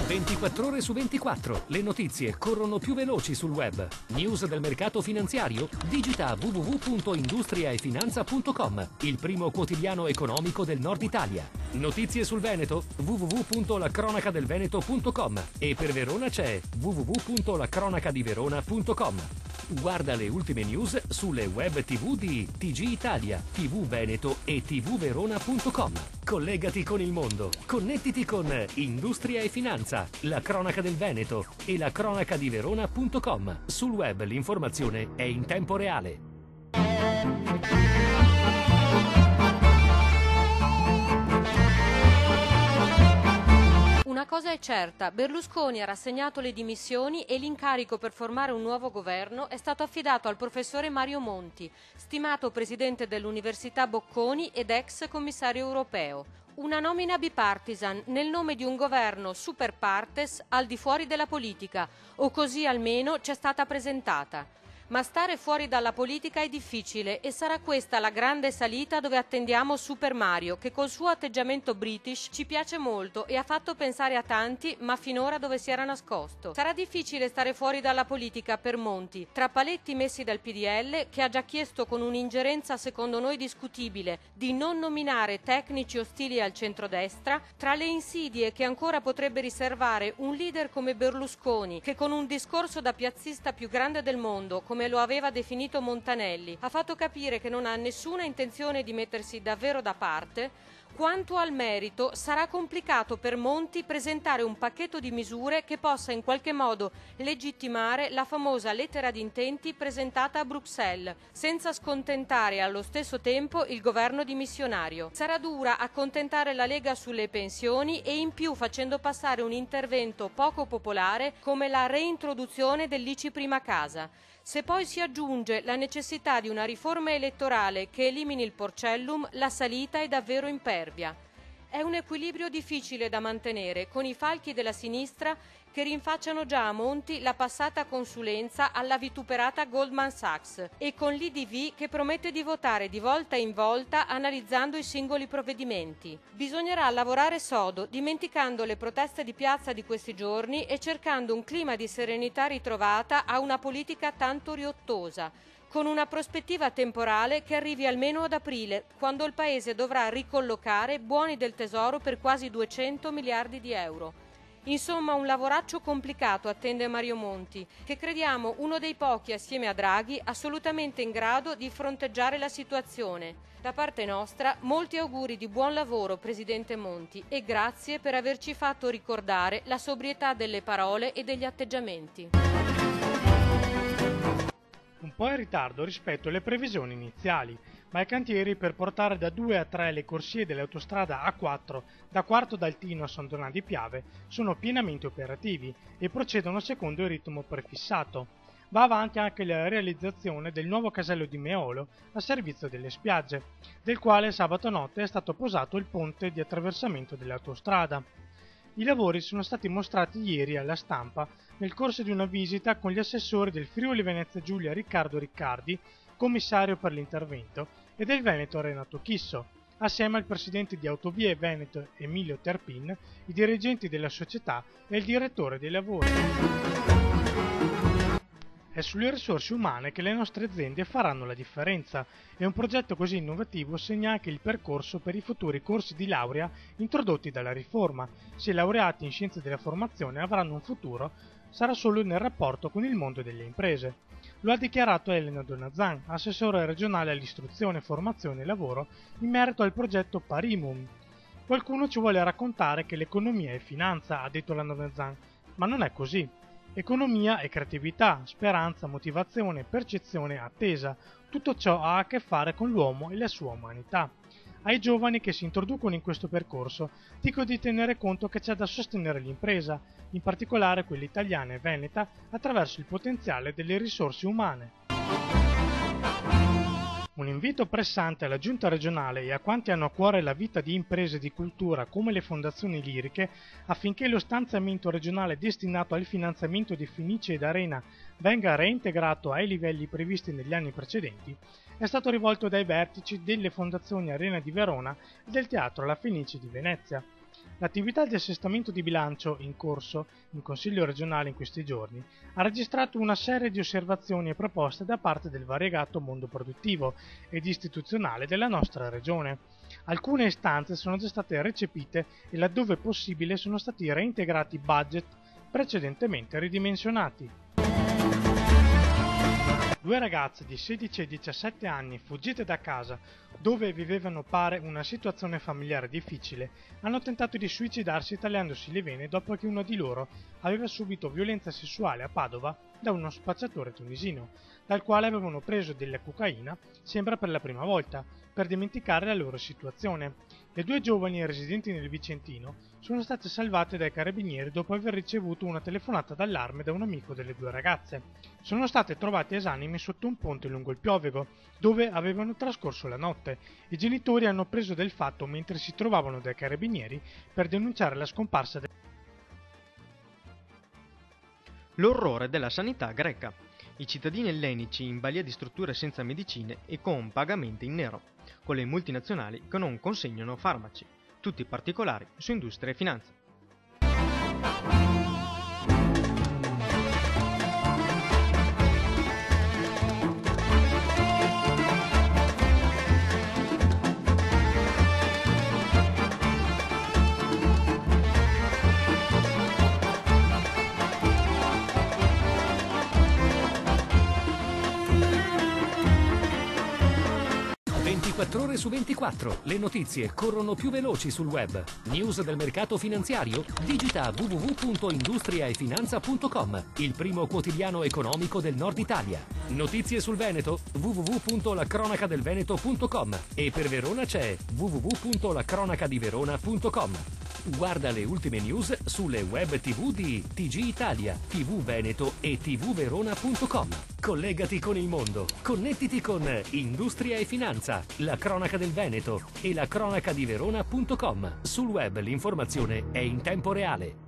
24 ore su 24. Le notizie corrono più veloci sul web. News del mercato finanziario? Digita www.industriaefinanza.com, il primo quotidiano economico del Nord Italia. Notizie sul Veneto? www.lacronacadelveneto.com, e per Verona c'è www.lacronacadiverona.com. Guarda le ultime news sulle web TV di TG Italia, TV Veneto e tvverona.com. Collegati con il mondo. Connettiti con Industria e Finanza, la cronaca del Veneto e la cronacadiverona.com. Sul web l'informazione è in tempo reale. Una cosa è certa, Berlusconi ha rassegnato le dimissioni e l'incarico per formare un nuovo governo è stato affidato al professore Mario Monti, stimato presidente dell'Università Bocconi ed ex commissario europeo. Una nomina bipartisan nel nome di un governo super partes al di fuori della politica, o così almeno ci è stata presentata. Ma stare fuori dalla politica è difficile e sarà questa la grande salita dove attendiamo Super Mario, che col suo atteggiamento british ci piace molto e ha fatto pensare a tanti, ma finora dove si era nascosto. Sarà difficile stare fuori dalla politica per Monti, tra paletti messi dal PDL, che ha già chiesto con un'ingerenza secondo noi discutibile di non nominare tecnici ostili al centrodestra, tra le insidie che ancora potrebbe riservare un leader come Berlusconi, che con un discorso da piazzista più grande del mondo, come lo aveva definito Montanelli, ha fatto capire che non ha nessuna intenzione di mettersi davvero da parte. Quanto al merito, sarà complicato per Monti presentare un pacchetto di misure che possa in qualche modo legittimare la famosa lettera di intenti presentata a Bruxelles, senza scontentare allo stesso tempo il governo dimissionario. Sarà dura accontentare la Lega sulle pensioni e in più facendo passare un intervento poco popolare come la reintroduzione dell'ICI prima casa. Se poi si aggiunge la necessità di una riforma elettorale che elimini il porcellum, la salita è davvero impervia. È un equilibrio difficile da mantenere con i falchi della sinistra che rinfacciano già a Monti la passata consulenza alla vituperata Goldman Sachs e con l'IDV che promette di votare di volta in volta analizzando i singoli provvedimenti. Bisognerà lavorare sodo, dimenticando le proteste di piazza di questi giorni e cercando un clima di serenità ritrovata a una politica tanto riottosa, con una prospettiva temporale che arrivi almeno ad aprile, quando il Paese dovrà ricollocare buoni del tesoro per quasi 200 miliardi di euro. Insomma, un lavoraccio complicato attende Mario Monti, che crediamo uno dei pochi, assieme a Draghi, assolutamente in grado di fronteggiare la situazione. Da parte nostra, molti auguri di buon lavoro, Presidente Monti, e grazie per averci fatto ricordare la sobrietà delle parole e degli atteggiamenti. Un po' in ritardo rispetto alle previsioni iniziali, ma i cantieri per portare da 2 a 3 le corsie dell'autostrada A4 da Quarto d'Altino a San Donà di Piave sono pienamente operativi e procedono secondo il ritmo prefissato. Va avanti anche la realizzazione del nuovo casello di Meolo a servizio delle spiagge, del quale sabato notte è stato posato il ponte di attraversamento dell'autostrada. I lavori sono stati mostrati ieri alla stampa nel corso di una visita con gli assessori del Friuli Venezia Giulia Riccardo Riccardi, commissario per l'intervento, e del Veneto Renato Chisso, assieme al presidente di Autovie Veneto Emilio Terpin, i dirigenti della società e il direttore dei lavori. È sulle risorse umane che le nostre aziende faranno la differenza e un progetto così innovativo segna anche il percorso per i futuri corsi di laurea introdotti dalla riforma. Se i laureati in scienze della formazione avranno un futuro, sarà solo nel rapporto con il mondo delle imprese. Lo ha dichiarato Elena Donazan, assessore regionale all'istruzione, formazione e lavoro, in merito al progetto Parimum. Qualcuno ci vuole raccontare che l'economia è finanza, ha detto la Donazan, ma non è così. Economia è creatività, speranza, motivazione, percezione, attesa. Tutto ciò ha a che fare con l'uomo e la sua umanità. Ai giovani che si introducono in questo percorso dico di tenere conto che c'è da sostenere l'impresa, in particolare quella italiana e veneta, attraverso il potenziale delle risorse umane. Un invito pressante alla Giunta regionale e a quanti hanno a cuore la vita di imprese di cultura come le fondazioni liriche affinché lo stanziamento regionale destinato al finanziamento di Fenice ed Arena venga reintegrato ai livelli previsti negli anni precedenti è stato rivolto dai vertici delle fondazioni Arena di Verona e del Teatro La Fenice di Venezia. L'attività di assestamento di bilancio in corso in Consiglio regionale in questi giorni ha registrato una serie di osservazioni e proposte da parte del variegato mondo produttivo ed istituzionale della nostra regione. Alcune istanze sono già state recepite e laddove possibile sono stati reintegrati budget precedentemente ridimensionati. Due ragazze di 16 e 17 anni, fuggite da casa, dove vivevano pare una situazione familiare difficile, hanno tentato di suicidarsi tagliandosi le vene dopo che uno di loro aveva subito violenza sessuale a Padova da uno spacciatore tunisino, dal quale avevano preso della cocaina, sembra per la prima volta, per dimenticare la loro situazione. Le due giovani residenti nel Vicentino sono state salvate dai carabinieri dopo aver ricevuto una telefonata d'allarme da un amico delle due ragazze. Sono state trovate esanimi sotto un ponte lungo il Piovego, dove avevano trascorso la notte. I genitori hanno preso del fatto mentre si trovavano dai carabinieri per denunciare la scomparsa L'orrore della sanità greca. I cittadini ellenici in balia di strutture senza medicine e con pagamenti in nero, con le multinazionali che non consegnano farmaci. Tutti i particolari su industria e finanza. Ore su 24, le notizie corrono più veloci sul web. News del mercato finanziario? Digita www.industriaefinanza.com, il primo quotidiano economico del Nord Italia. Notizie sul Veneto? www.lacronacadelveneto.com e per Verona c'è www.lacronacadiverona.com. Guarda le ultime news sulle web TV di TG Italia, TV Veneto e tvverona.com. Collegati con il mondo, connettiti con Industria e Finanza, la cronaca del Veneto e la cronaca di Verona.com. Sul web l'informazione è in tempo reale.